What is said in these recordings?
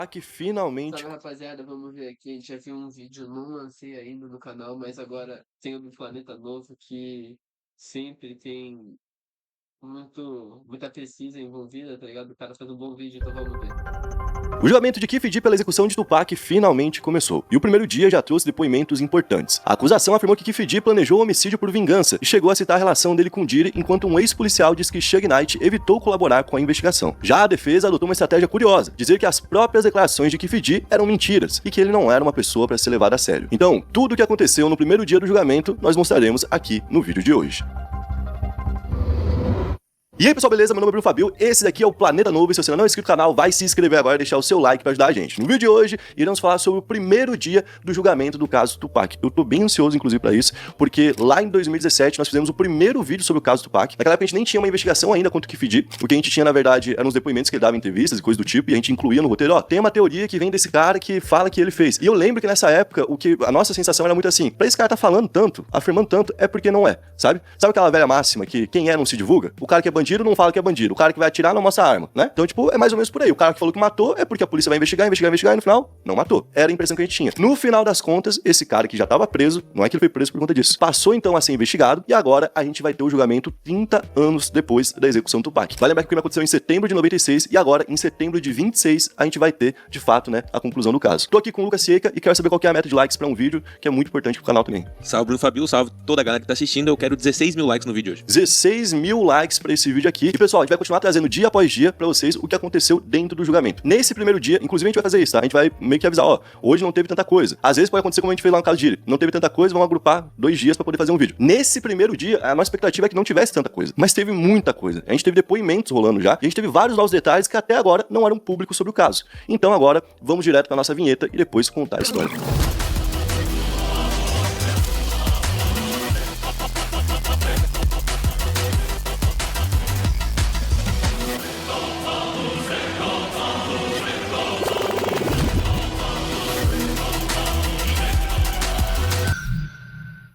Que finalmente. Salve, rapaziada, vamos ver aqui. A gente já viu um vídeo, não lancei ainda no canal, mas agora tem o do Planeta Novo que sempre tem muita pesquisa envolvida, tá ligado? O cara faz um bom vídeo, então vamos ver. O julgamento de Keffe D pela execução de Tupac finalmente começou, e o primeiro dia já trouxe depoimentos importantes. A acusação afirmou que Keffe D planejou o homicídio por vingança e chegou a citar a relação dele com Diddy, enquanto um ex-policial diz que Suge Knight evitou colaborar com a investigação. Já a defesa adotou uma estratégia curiosa, dizer que as próprias declarações de Keffe D eram mentiras e que ele não era uma pessoa para ser levada a sério. Então, tudo o que aconteceu no primeiro dia do julgamento nós mostraremos aqui no vídeo de hoje. E aí pessoal, beleza? Meu nome é Bruno Fabio, esse daqui é o Planeta Novo, e se você não é inscrito no canal, vai se inscrever agora e deixar o seu like para ajudar a gente. No vídeo de hoje, iremos falar sobre o primeiro dia do julgamento do caso Tupac. Eu tô bem ansioso, inclusive, para isso, porque lá em 2017 nós fizemos o primeiro vídeo sobre o caso Tupac. Naquela época a gente nem tinha uma investigação ainda contra o Keffe D, o que a gente tinha, na verdade, eram os depoimentos que ele dava em entrevistas e coisas do tipo, e a gente incluía no roteiro, ó, tem uma teoria que vem desse cara que fala que ele fez. E eu lembro que nessa época, a nossa sensação era muito assim, pra esse cara tá falando tanto, afirmando tanto, é porque não é, sabe? Sabe aquela velha máxima que quem é não se divulga? O cara que é bandido não fala que é bandido. O cara que vai atirar não mostra a arma, né? Então, tipo, é mais ou menos por aí. O cara que falou que matou é porque a polícia vai investigar e no final, não matou. Era a impressão que a gente tinha. No final das contas, esse cara que já tava preso, não é que ele foi preso por conta disso, passou então a ser investigado e agora a gente vai ter o julgamento 30 anos depois da execução do Tupac. Vale lembrar que o crime aconteceu em setembro de 96 e agora, em setembro de 26, a gente vai ter, de fato, né, a conclusão do caso. Tô aqui com o Lucas Sieca e quero saber qual que é a meta de likes pra um vídeo que é muito importante pro canal também. Salve Bruno Fabio, salve toda a galera que tá assistindo. Eu quero 16 mil likes no vídeo hoje. 16 mil likes pra esse vídeo aqui. E pessoal, a gente vai continuar trazendo dia após dia pra vocês o que aconteceu dentro do julgamento. Nesse primeiro dia, inclusive a gente vai fazer isso, tá? A gente vai meio que avisar, ó, hoje não teve tanta coisa. Às vezes pode acontecer como a gente fez lá no caso de Diddy. Não teve tanta coisa, vamos agrupar 2 dias pra poder fazer um vídeo. Nesse primeiro dia, a nossa expectativa é que não tivesse tanta coisa, mas teve muita coisa. A gente teve depoimentos rolando já, e a gente teve vários novos detalhes que até agora não eram públicos sobre o caso. Então agora, vamos direto pra nossa vinheta e depois contar a história.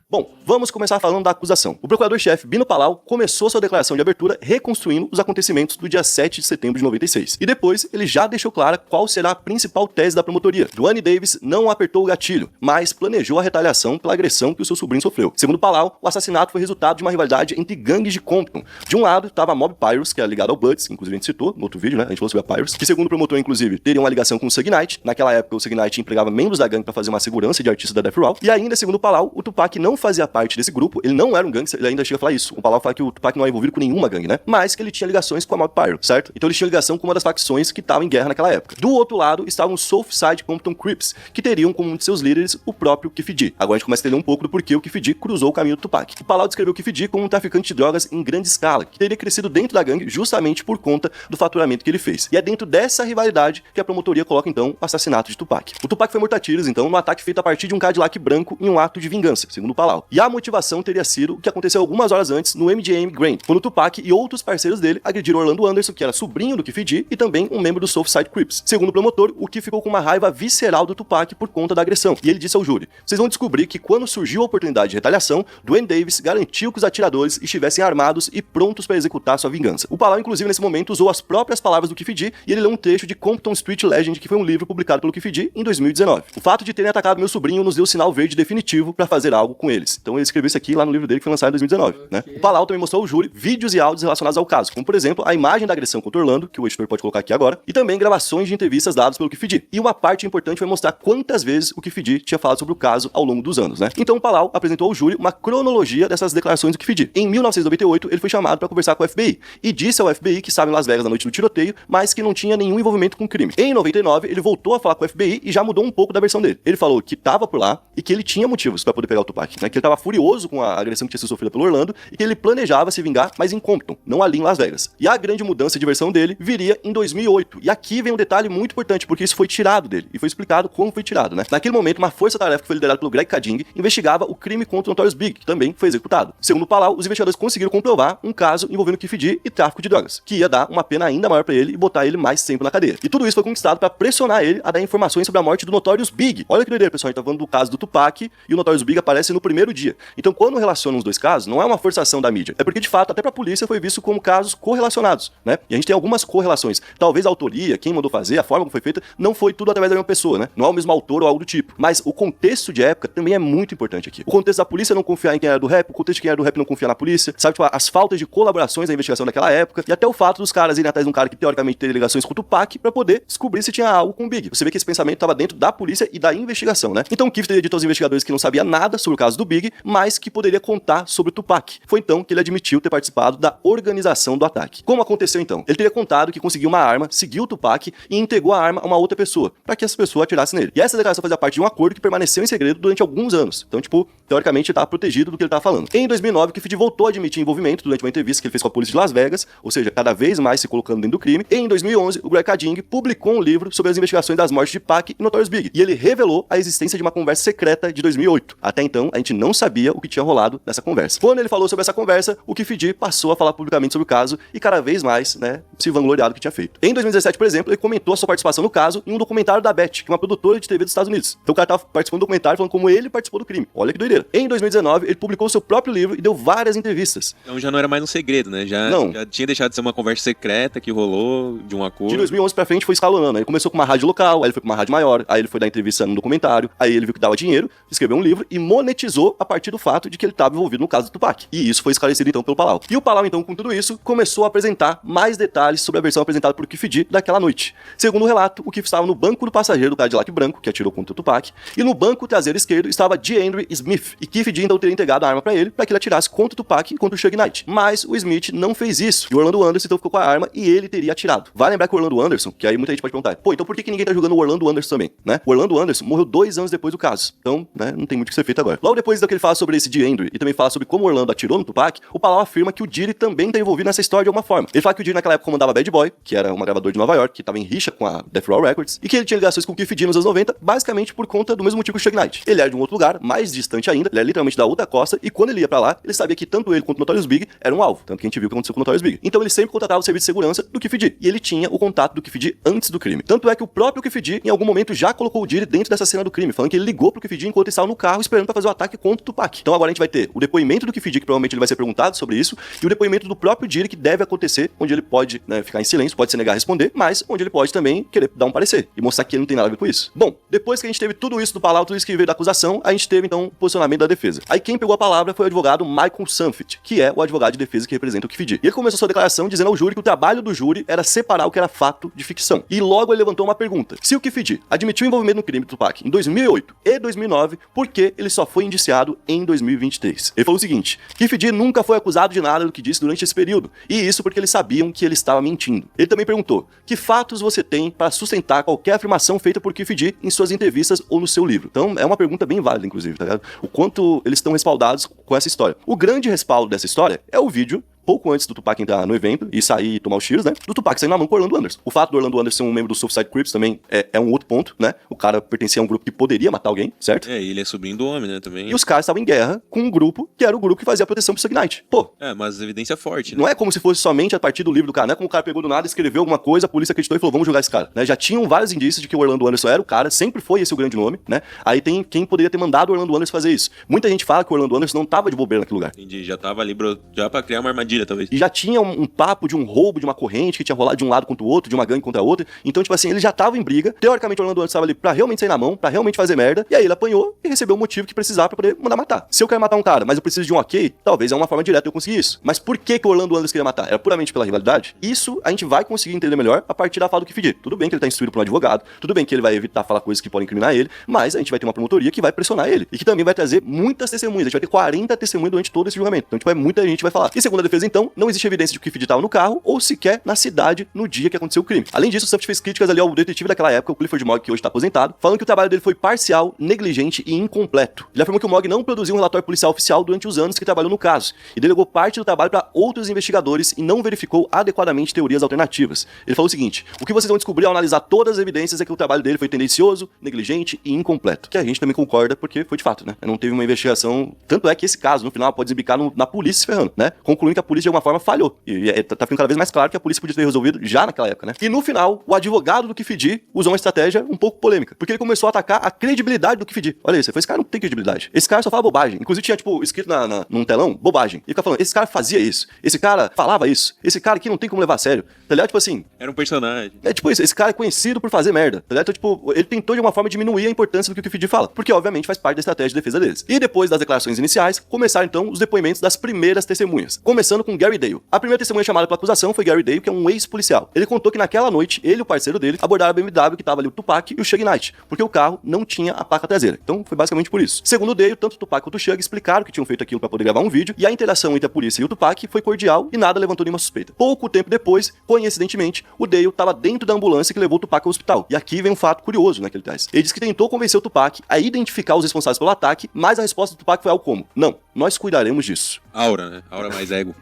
Bom, vamos começar falando da acusação. O procurador-chefe Bino Palau começou sua declaração de abertura reconstruindo os acontecimentos do dia 7 de setembro de 96. E depois, ele já deixou clara qual será a principal tese da promotoria. Duane Davis não apertou o gatilho, mas planejou a retaliação pela agressão que o seu sobrinho sofreu. Segundo Palau, o assassinato foi resultado de uma rivalidade entre gangues de Compton. De um lado, estava a Mob Pyros, que é ligada ao Bloods, inclusive a gente citou no outro vídeo, né? A gente falou sobre a Pyros, que segundo o promotor, inclusive, teria uma ligação com o Suge Knight. Naquela época, o Suge Knight empregava membros da gangue para fazer uma segurança de artistas da Death Row. E ainda, segundo Palau, o Tupac não fazia parte desse grupo, ele não era um gangster, ele ainda chega a falar isso. O Palau fala que o Tupac não é envolvido com nenhuma gangue, né? Mas que ele tinha ligações com a Mob Pyro, certo? Então ele tinha ligação com uma das facções que estavam em guerra naquela época. Do outro lado estavam os Southside Compton Crips, que teriam como um de seus líderes o próprio Keffe D. Agora a gente começa a entender um pouco do porquê o Keffe D cruzou o caminho do Tupac. O Palau descreveu o Keffe D como um traficante de drogas em grande escala, que teria crescido dentro da gangue justamente por conta do faturamento que ele fez. E é dentro dessa rivalidade que a promotoria coloca então o assassinato de Tupac. O Tupac foi morto a tiros então no ataque feito a partir de um Cadillac branco em um ato de vingança, segundo o Palau. E a motivação teria sido o que aconteceu algumas horas antes no MGM Grand, quando Tupac e outros parceiros dele agrediram Orlando Anderson, que era sobrinho do Keffe D e também um membro do Southside Crips. Segundo o promotor, o que ficou com uma raiva visceral do Tupac por conta da agressão. E ele disse ao júri: vocês vão descobrir que quando surgiu a oportunidade de retaliação, Duane Davis garantiu que os atiradores estivessem armados e prontos para executar sua vingança. O Palau, inclusive, nesse momento, usou as próprias palavras do Keffe D e ele leu um trecho de Compton Street Legend, que foi um livro publicado pelo Keffe D em 2019. O fato de terem atacado meu sobrinho nos deu o sinal verde definitivo para fazer algo com eles. Então ele escreveu isso aqui lá no livro dele que foi lançado em 2019, né? O Palau também mostrou ao júri vídeos e áudios relacionados ao caso, como por exemplo a imagem da agressão contra Orlando, que o editor pode colocar aqui agora, e também gravações de entrevistas dadas pelo Keffe D. E uma parte importante foi mostrar quantas vezes o Keffe D tinha falado sobre o caso ao longo dos anos, né? Então o Palau apresentou ao júri uma cronologia dessas declarações do Keffe D. Em 1998, ele foi chamado para conversar com o FBI e disse ao FBI que estava em Las Vegas na noite do tiroteio, mas que não tinha nenhum envolvimento com o crime. Em 99, ele voltou a falar com o FBI e já mudou um pouco da versão dele. Ele falou que estava por lá e que ele tinha motivos para poder pegar o Tupac, né? Que ele estava furioso com a agressão que tinha sido sofrida pelo Orlando e que ele planejava se vingar, mas em Compton, não ali em Las Vegas. E a grande mudança de versão dele viria em 2008. E aqui vem um detalhe muito importante, porque isso foi tirado dele. E foi explicado como foi tirado, né? Naquele momento, uma força-tarefa que foi liderada pelo Greg Kading investigava o crime contra o Notorious Big, que também foi executado. Segundo Palau, os investigadores conseguiram comprovar um caso envolvendo Keffe D e tráfico de drogas, que ia dar uma pena ainda maior pra ele e botar ele mais tempo na cadeia. E tudo isso foi conquistado pra pressionar ele a dar informações sobre a morte do Notorious Big. Olha que doideira, pessoal. A gente tá falando do caso do Tupac e o Notorious Big aparece no primeiro dia. Então, quando relacionam os dois casos, não é uma forçação da mídia. É porque, de fato, até pra polícia foi visto como casos correlacionados, né? E a gente tem algumas correlações. Talvez a autoria, quem mandou fazer, a forma como foi feita, não foi tudo através da mesma pessoa, né? Não é o mesmo autor ou algo do tipo. Mas o contexto de época também é muito importante aqui. O contexto da polícia não confiar em quem era do rap, o contexto de quem era do rap não confiar na polícia, sabe? Tipo, as faltas de colaborações da investigação daquela época, e até o fato dos caras irem atrás de um cara que teoricamente teria ligações com o Tupac pra poder descobrir se tinha algo com o Big. Você vê que esse pensamento estava dentro da polícia e da investigação, né? Então o Keith teria dito aos investigadores que não sabia nada sobre o caso do Big, mas que poderia contar sobre o Tupac. Foi então que ele admitiu ter participado da organização do ataque. Como aconteceu então? Ele teria contado que conseguiu uma arma, seguiu o Tupac e entregou a arma a uma outra pessoa, para que essa pessoa atirasse nele. E essa declaração fazia parte de um acordo que permaneceu em segredo durante alguns anos. Então, tipo, teoricamente ele estava protegido do que ele estava falando. Em 2009, o Keith voltou a admitir envolvimento durante uma entrevista que ele fez com a polícia de Las Vegas, ou seja, cada vez mais se colocando dentro do crime. E em 2011, o Greg Kading publicou um livro sobre as investigações das mortes de Pac e Notorious Big. E ele revelou a existência de uma conversa secreta de 2008. Até então, a gente não sabia o que tinha rolado nessa conversa. Quando ele falou sobre essa conversa, o Keith D passou a falar publicamente sobre o caso e cada vez mais, né, se vangloriado do que tinha feito. Em 2017, por exemplo, ele comentou a sua participação no caso em um documentário da Beth, que é uma produtora de TV dos Estados Unidos. Então o cara tava participando do documentário falando como ele participou do crime. Olha que doideira. Em 2019, ele publicou seu próprio livro e deu várias entrevistas. Então já não era mais um segredo, né? Já tinha deixado de ser uma conversa secreta que rolou de um acordo. De 2011 pra frente foi escalonando. Ele começou com uma rádio local, aí ele foi pra uma rádio maior, aí ele foi dar entrevista num documentário, aí ele viu que dava dinheiro, escreveu um livro e monetizou a partir do fato de que ele estava envolvido no caso do Tupac. E isso foi esclarecido então pelo Palau. E o Palau então, com tudo isso, começou a apresentar mais detalhes sobre a versão apresentada por Keith D daquela noite. Segundo o relato, o Keith estava no banco do passageiro do Cadillac branco, que atirou contra o Tupac, e no banco traseiro esquerdo estava DeAndre Smith. E Keith D então teria entregado a arma pra ele, pra que ele atirasse contra o Tupac e contra o Suge Knight. Mas o Smith não fez isso. E o Orlando Anderson então ficou com a arma e ele teria atirado. Vai lembrar que o Orlando Anderson, que aí muita gente pode perguntar, pô, então por que ninguém tá julgando o Orlando Anderson também, né? O Orlando Anderson morreu 2 anos depois do caso. Então, né, não tem muito o que ser feito agora. Logo depois que ele fala sobre esse DeAndre e também fala sobre como o Orlando atirou no Tupac, o Palau afirma que o Diddy também tá envolvido nessa história de alguma forma. Ele fala que o Diddy naquela época comandava Bad Boy, que era uma gravadora de Nova York, que tava em rixa com a Death Row Records, e que ele tinha ligações com o Keith D nos anos 90, basicamente por conta do mesmo motivo que o Suge Knight. Ele era de um outro lugar, mais distante ainda, ele era literalmente da outra costa, e quando ele ia pra lá, ele sabia que tanto ele quanto o Notorious Big eram um alvo, tanto que a gente viu o que aconteceu com o Notorious Big. Então ele sempre contratava o serviço de segurança do Keith D, e ele tinha o contato do Keith D antes do crime. Tanto é que o próprio Keith D, em algum momento, já colocou o Diddy dentro dessa cena do crime, falando que ele ligou pro Keith D enquanto ele estava no carro esperando pra fazer o ataque contra o Tupac. Então agora a gente vai ter o depoimento do Keith D, que provavelmente ele vai ser perguntado sobre isso, e o depoimento do próprio Diddy, que deve acontecer, onde ele pode, né, ficar em silêncio, pode se negar a responder, mas onde ele pode também querer dar um parecer e mostrar que ele não tem nada a ver com isso. Bom, depois que a gente teve tudo isso do Palau, tudo isso que veio da acusação, a gente teve então o posicionamento da defesa. Aí quem pegou a palavra foi o advogado Michael Sanfit, que é o advogado de defesa que representa o Keith D. E ele começou sua declaração dizendo ao júri que o trabalho do júri era separar o que era fato de ficção. E logo ele levantou uma pergunta: se o Keith D admitiu o envolvimento no crime do Tupac em 2008 e 2009, por que ele só foi indiciado em 2023? Ele falou o seguinte: Keith D nunca foi acusado de nada do que disse durante esse período, e isso porque eles sabiam que ele estava mentindo. Ele também perguntou: que fatos você tem para sustentar qualquer afirmação feita por Keith D em suas entrevistas ou no seu livro? Então é uma pergunta bem válida, inclusive, tá ligado? O quanto eles estão respaldados com essa história. O grande respaldo dessa história é o vídeo pouco antes do Tupac entrar no evento e sair e tomar os tiros, né? Do Tupac saindo na mão com o Orlando Anderson. O fato do Orlando Anderson ser um membro do Suicide Crips também é um outro ponto, né? O cara pertencia a um grupo que poderia matar alguém, certo? É, ele é sobrinho do homem, né, também. E os caras estavam em guerra com um grupo que era o grupo que fazia a proteção pro Suge Knight. Pô. É, mas evidência forte, né? Não é como se fosse somente a partir do livro do cara, não é como o cara pegou do nada, escreveu alguma coisa, a polícia acreditou e falou, vamos julgar esse cara, né? Já tinham vários indícios de que o Orlando Anderson era o cara, sempre foi esse o grande nome, né? Aí tem quem poderia ter mandado o Orlando Anderson fazer isso. Muita gente fala que o Orlando Anderson não tava de bobeira naquele lugar. Entendi, já tava ali já pra criar uma armadilha, talvez. E já tinha um papo de um roubo de uma corrente que tinha rolado de um lado contra o outro, de uma gangue contra a outra. Então, tipo assim, ele já tava em briga. Teoricamente, o Orlando Anderson tava ali pra realmente sair na mão, pra realmente fazer merda. E aí ele apanhou e recebeu o motivo que precisava pra poder mandar matar. Se eu quero matar um cara, mas eu preciso de um ok, talvez é uma forma direta eu conseguir isso. Mas por que o Orlando Anderson queria matar? Era puramente pela rivalidade? Isso a gente vai conseguir entender melhor a partir da fala do Keith D. Tudo bem que ele tá instruído por um advogado, tudo bem que ele vai evitar falar coisas que podem incriminar ele, mas a gente vai ter uma promotoria que vai pressionar ele. E que também vai trazer muitas testemunhas. A gente vai ter 40 testemunhas durante todo esse julgamento. Então, tipo, muita gente vai falar. E segundo a defesa, então, não existe evidência de que o Keith D tava no carro ou sequer na cidade no dia que aconteceu o crime. Além disso, o Sanfit fez críticas ali ao detetive daquela época, o Clifford Mogg, que hoje está aposentado, falando que o trabalho dele foi parcial, negligente e incompleto. Ele afirmou que o Mogg não produziu um relatório policial oficial durante os anos que trabalhou no caso e delegou parte do trabalho para outros investigadores e não verificou adequadamente teorias alternativas. Ele falou o seguinte: o que vocês vão descobrir ao analisar todas as evidências é que o trabalho dele foi tendencioso, negligente e incompleto. Que a gente também concorda porque foi de fato, né? Não teve uma investigação, tanto é que esse caso, no final, pode desembicar na polícia se ferrando, né? Concluindo que a polícia polícia de alguma forma falhou. E tá ficando cada vez mais claro que a polícia podia ter resolvido já naquela época, né? E no final, o advogado do Kifidi usou uma estratégia um pouco polêmica, porque ele começou a atacar a credibilidade do Kifidi. Olha isso, esse cara não tem credibilidade. Esse cara só fala bobagem. Inclusive tinha, tipo, escrito num telão, bobagem. E fica falando, esse cara fazia isso, esse cara falava isso, esse cara aqui não tem como levar a sério. Tá ligado? Tipo assim... Era um personagem. É tipo isso, esse cara é conhecido por fazer merda. Tá ligado? Então, tipo, ele tentou de alguma forma diminuir a importância do que o Kifidi fala, porque obviamente faz parte da estratégia de defesa deles. E depois das declarações iniciais, começaram então os depoimentos das primeiras testemunhas. Começando com Gary Dale. A primeira testemunha chamada pela acusação foi Gary Dale, que é um ex-policial. Ele contou que naquela noite, ele e o parceiro dele abordaram a BMW que tava ali o Tupac e o Suge Knight, porque o carro não tinha a placa traseira. Então foi basicamente por isso. Segundo o Dale, tanto o Tupac quanto o Suge explicaram que tinham feito aquilo pra poder gravar um vídeo, e a interação entre a polícia e o Tupac foi cordial e nada levantou nenhuma suspeita. Pouco tempo depois, coincidentemente, o Dale tava dentro da ambulância que levou o Tupac ao hospital. E aqui vem um fato curioso, né, que ele traz. Ele disse que tentou convencer o Tupac a identificar os responsáveis pelo ataque, mas a resposta do Tupac foi algo como: não, nós cuidaremos disso. Aura, né? Aura mais ego.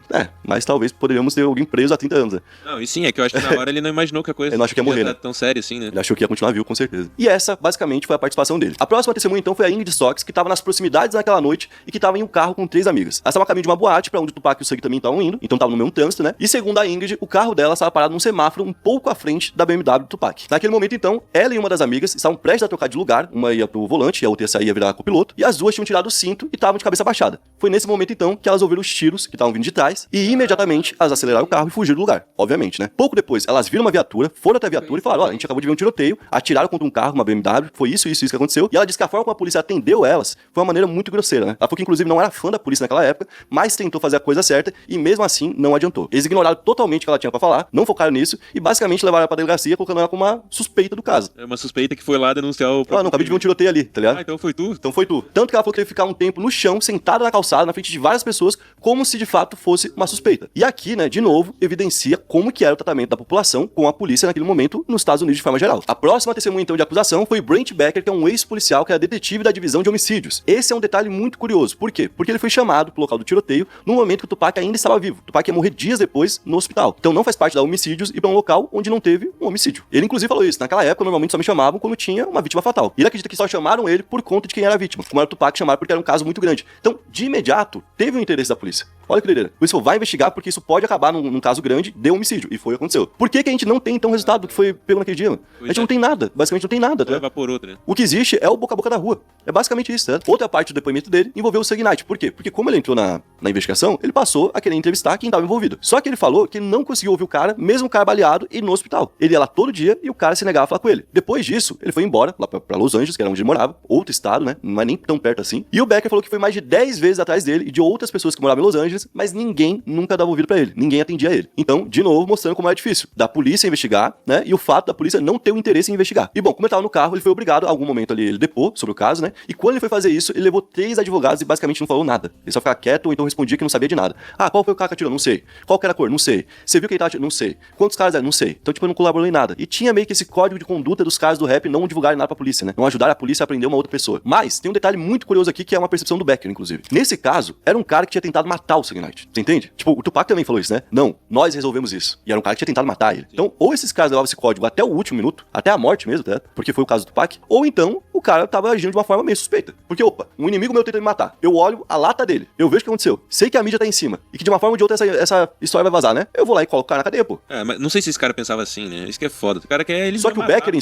Mas talvez poderíamos ter alguém preso há 30 anos, né? Não, e sim, é que eu acho que na hora ele não imaginou que a coisa ele não achou que ia morrer, né? tão sério assim, né? Ele achou que ia continuar vivo, com certeza. E essa, basicamente, foi a participação dele. A próxima testemunha, então, foi a Ingrid Stocks, que tava nas proximidades naquela noite e que tava em um carro com 3 amigas. Ela estava a caminho de uma boate, pra onde o Tupac e o Suge também estavam indo, então tava no mesmo trânsito, né? E segundo a Ingrid, o carro dela estava parado num semáforo um pouco à frente da BMW do Tupac. Naquele momento, então, ela e uma das amigas estavam prestes a trocar de lugar, uma ia pro volante e a outra ia sair, ia virar copiloto, e as duas tinham tirado o cinto e estavam de cabeça baixada. Foi nesse momento, então, que elas ouviram os tiros que estavam vindo de trás e imediatamente elas aceleraram o carro e fugiram do lugar, obviamente, né? Pouco depois, elas viram uma viatura, foram até a viatura e falaram: ó, a gente acabou de ver um tiroteio, atiraram contra um carro, uma BMW, foi isso que aconteceu. E ela disse que a forma como a polícia atendeu elas foi uma maneira muito grosseira, né? Ela falou que, inclusive, não era fã da polícia naquela época, mas tentou fazer a coisa certa e mesmo assim não adiantou. Eles ignoraram totalmente o que ela tinha pra falar, não focaram nisso e basicamente levaram ela pra delegacia, colocando ela como uma suspeita do caso. É uma suspeita que foi lá denunciar o próprio... não, acabei de ver um tiroteio ali, tá ligado? Então foi tu? Então foi tu. Tanto que ela falou que teve que ficar um tempo no chão, sentada na calçada, na frente de várias pessoas, como se de fato fosse uma suspeita. E aqui, né, de novo, evidencia como que era o tratamento da população com a polícia naquele momento nos Estados Unidos de forma geral. A próxima testemunha, então, de acusação foi Brent Becker, que é um ex-policial que era detetive da divisão de homicídios. Esse é um detalhe muito curioso. Por quê? Porque ele foi chamado pro local do tiroteio no momento que o Tupac ainda estava vivo. O Tupac ia morrer dias depois no hospital. Então não faz parte da homicídios ir pra um local onde não teve um homicídio. Ele, inclusive, falou isso. Naquela época, normalmente só me chamavam quando tinha uma vítima fatal. E ele acredita que só chamaram ele por conta de quem era a vítima. Como era o Tupac, chamaram porque era um caso muito grande. Então, de imediato, teve um interesse da polícia. Olha que doideira. Por isso, vai investigar, porque isso pode acabar num caso grande de homicídio. E foi o que aconteceu. Por que a gente não tem, então, resultado do que foi pego naquele dia? A gente não tem nada. Basicamente, não tem nada. Tá? Evaporou, né? O que existe é o boca a boca da rua. É basicamente isso, tá? Outra parte do depoimento dele envolveu o Suge Knight. Por quê? Porque como ele entrou na investigação, ele passou a querer entrevistar quem estava envolvido. Só que ele falou que ele não conseguiu ouvir o cara, mesmo o cara baleado e no hospital. Ele ia lá todo dia e o cara se negava a falar com ele. Depois disso, ele foi embora, lá pra Los Angeles, que era onde ele morava, outro estado, né? Não é nem tão perto assim. E o Becker falou que foi mais de 10 vezes atrás dele e de outras pessoas que moravam em Los Angeles, mas ninguém nunca dava ouvido pra ele. Ninguém atendia ele. Então, de novo, mostrando como é difícil da polícia investigar, né? E o fato da polícia não ter o interesse em investigar. E bom, como ele tava no carro, ele foi obrigado, a algum momento ali, ele depor sobre o caso, né? E quando ele foi fazer isso, ele levou 3 advogados e basicamente não falou nada. Ele só ficava quieto ou então respondia que não sabia de nada. Ah, qual foi o cara que atirou? Não sei. Qual que era a cor? Não sei. Você viu que ele tava atirando? Não sei. Quantos caras eram? Não sei. Então, tipo, ele não colaborou em nada. E tinha meio que esse código de conduta dos caras do rap não divulgarem nada pra polícia, né? Não ajudar a polícia a prender uma outra pessoa. Mas, tem um detalhe muito curioso aqui que é uma percepção do Becker, inclusive. Nesse caso, era um cara que tinha tentado matar o Suge Knight. Você entende? Tipo, o Tupac também falou isso, né? Não, nós resolvemos isso. E era um cara que tinha tentado matar ele. Então, ou esses caras levavam esse código até o último minuto, até a morte mesmo, tá? Porque foi o caso do Tupac, ou então o cara tava agindo de uma forma meio suspeita. Porque, opa, um inimigo meu tenta me matar. Eu olho a lata dele, eu vejo o que aconteceu. Sei que a mídia tá em cima e que de uma forma ou de outra essa história vai vazar, né? Eu vou lá e coloco o cara na cadeia, pô. É, mas não sei se esse cara pensava assim, né? Isso que é foda. O cara quer ele. Só que o Becker em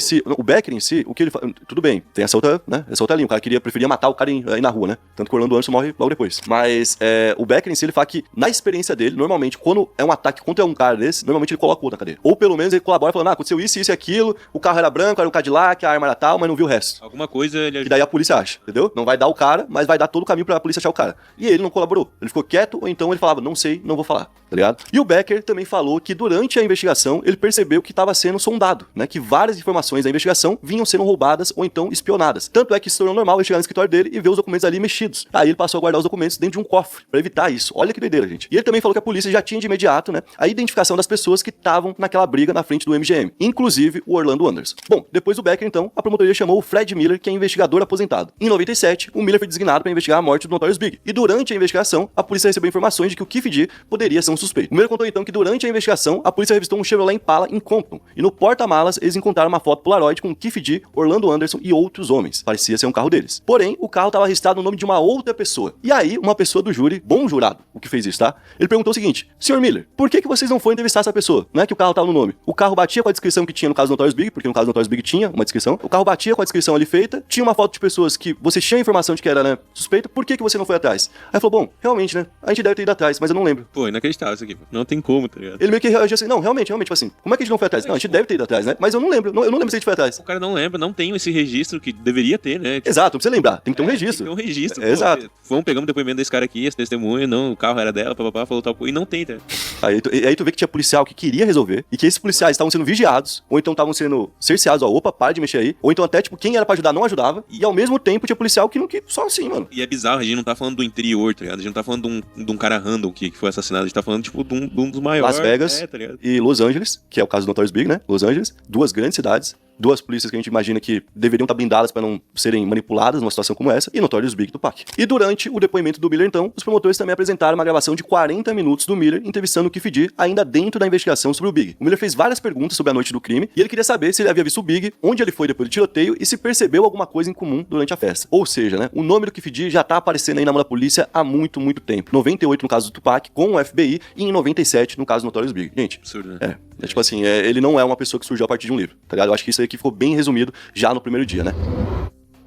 si, o que ele faz. Tudo bem, tem essa outra, né? Essa outra linha. O cara preferia matar o cara aí na rua, né? Tanto que o Orlando Anderson morre logo depois. Mas o Becker em si, ele fala que, na experiência dele, normalmente, quando é um ataque contra um cara desse, normalmente ele coloca o outro na cadeia. Ou pelo menos ele colabora falando, aconteceu isso e aquilo, o carro era branco, era um Cadillac, a arma era tal, mas não viu o resto. Alguma coisa ele... E daí a polícia acha, entendeu? Não vai dar o cara, mas vai dar todo o caminho pra polícia achar o cara. E ele não colaborou. Ele ficou quieto, ou então ele falava, não sei, não vou falar, tá ligado? E o Becker também falou que durante a investigação, ele percebeu que estava sendo sondado, né? Que várias informações da investigação vinham sendo roubadas ou então espionadas. Tanto é que se tornou normal ele chegar no escritório dele e ver os documentos ali mexidos. Aí ele passou a guardar os documentos dentro de um cofre, pra evitar isso. Olha que doideira, gente. E ele também falou que a polícia já tinha de imediato, né, a identificação das pessoas que estavam naquela briga na frente do MGM, inclusive o Orlando Anderson. Bom, depois do Becker, então, a promotoria chamou o Fred Miller, que é investigador aposentado. Em 97, o Miller foi designado para investigar a morte do Notorious Big. E durante a investigação, a polícia recebeu informações de que o Keffe D poderia ser um suspeito. O Miller contou então que durante a investigação, a polícia revistou um Chevrolet Impala em Compton. E no porta-malas, eles encontraram uma foto Polaroid com o Keffe D, Orlando Anderson e outros homens. Parecia ser um carro deles. Porém, o carro estava registrado no nome de uma outra pessoa. E aí, uma pessoa do júri, bom jurado, o que fez isso, tá? Ele perguntou o seguinte: Sr. Miller, por que vocês não foram entrevistar essa pessoa? Não é que o carro tava no nome. O carro batia com a descrição que tinha no caso do Notorious Big, porque no caso do Notorious Big tinha uma descrição. O carro batia com a descrição ali feita, tinha uma foto de pessoas que você tinha informação de que era, né, suspeita, por que você não foi atrás? Aí falou, bom, realmente, né, a gente deve ter ido atrás, mas eu não lembro. Pô, inacreditável isso aqui, não tem como, tá ligado? Ele meio que reagiu assim, não, realmente, tipo assim, como é que a gente não foi atrás? Não, a gente deve ter ido atrás, né, mas eu não lembro, eu não lembro se a gente foi atrás. O cara não lembra, não tem esse registro que deveria ter, né? Tipo, exato, não precisa lembrar, tem que ter um registro. Tem que ter um registro, pô, exato. Vamos pegando o depoimento desse cara aqui, esse testemunho, não, o carro era dela, papapá, falou tal coisa, e não tem, tá? Aí tu vê que tinha policial que queria resolver, e que esses policiais estavam sendo vigiados, ou então estavam sendo cerceados, ó, opa, para de mexer aí, ou então até, tipo, quem era pra ajudar não ajudava, e ao mesmo tempo tinha policial que não, que só assim, mano. E é bizarro, a gente não tá falando do interior, tá ligado? A gente não tá falando de um cara random que foi assassinado, a gente tá falando, tipo, de um dos maiores. Las Vegas tá ligado? e Los Angeles, que é o caso do Notorious Big, né? Los Angeles, duas grandes cidades, duas polícias que a gente imagina que deveriam estar blindadas para não serem manipuladas numa situação como essa, e Notorious Big do Pac. E durante o depoimento do Miller, então, os promotores também apresentaram uma gravação de 40 minutos do Miller entrevistando o Keefe D ainda dentro da investigação sobre o Big. O Miller fez várias perguntas sobre a noite do crime e ele queria saber se ele havia visto o Big, onde ele foi depois do tiroteio e se percebeu alguma coisa em comum durante a festa. Ou seja, né, o nome do Keefe D já tá aparecendo aí na mão da polícia há muito, muito tempo. 98 no caso do Tupac, com o FBI, e em 97 no caso do Notorious Big. Gente, absurdo, né? É tipo assim, ele não é uma pessoa que surgiu a partir de um livro, tá ligado? Eu acho que isso aí que ficou bem resumido já no primeiro dia, né?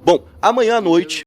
Bom, amanhã à noite...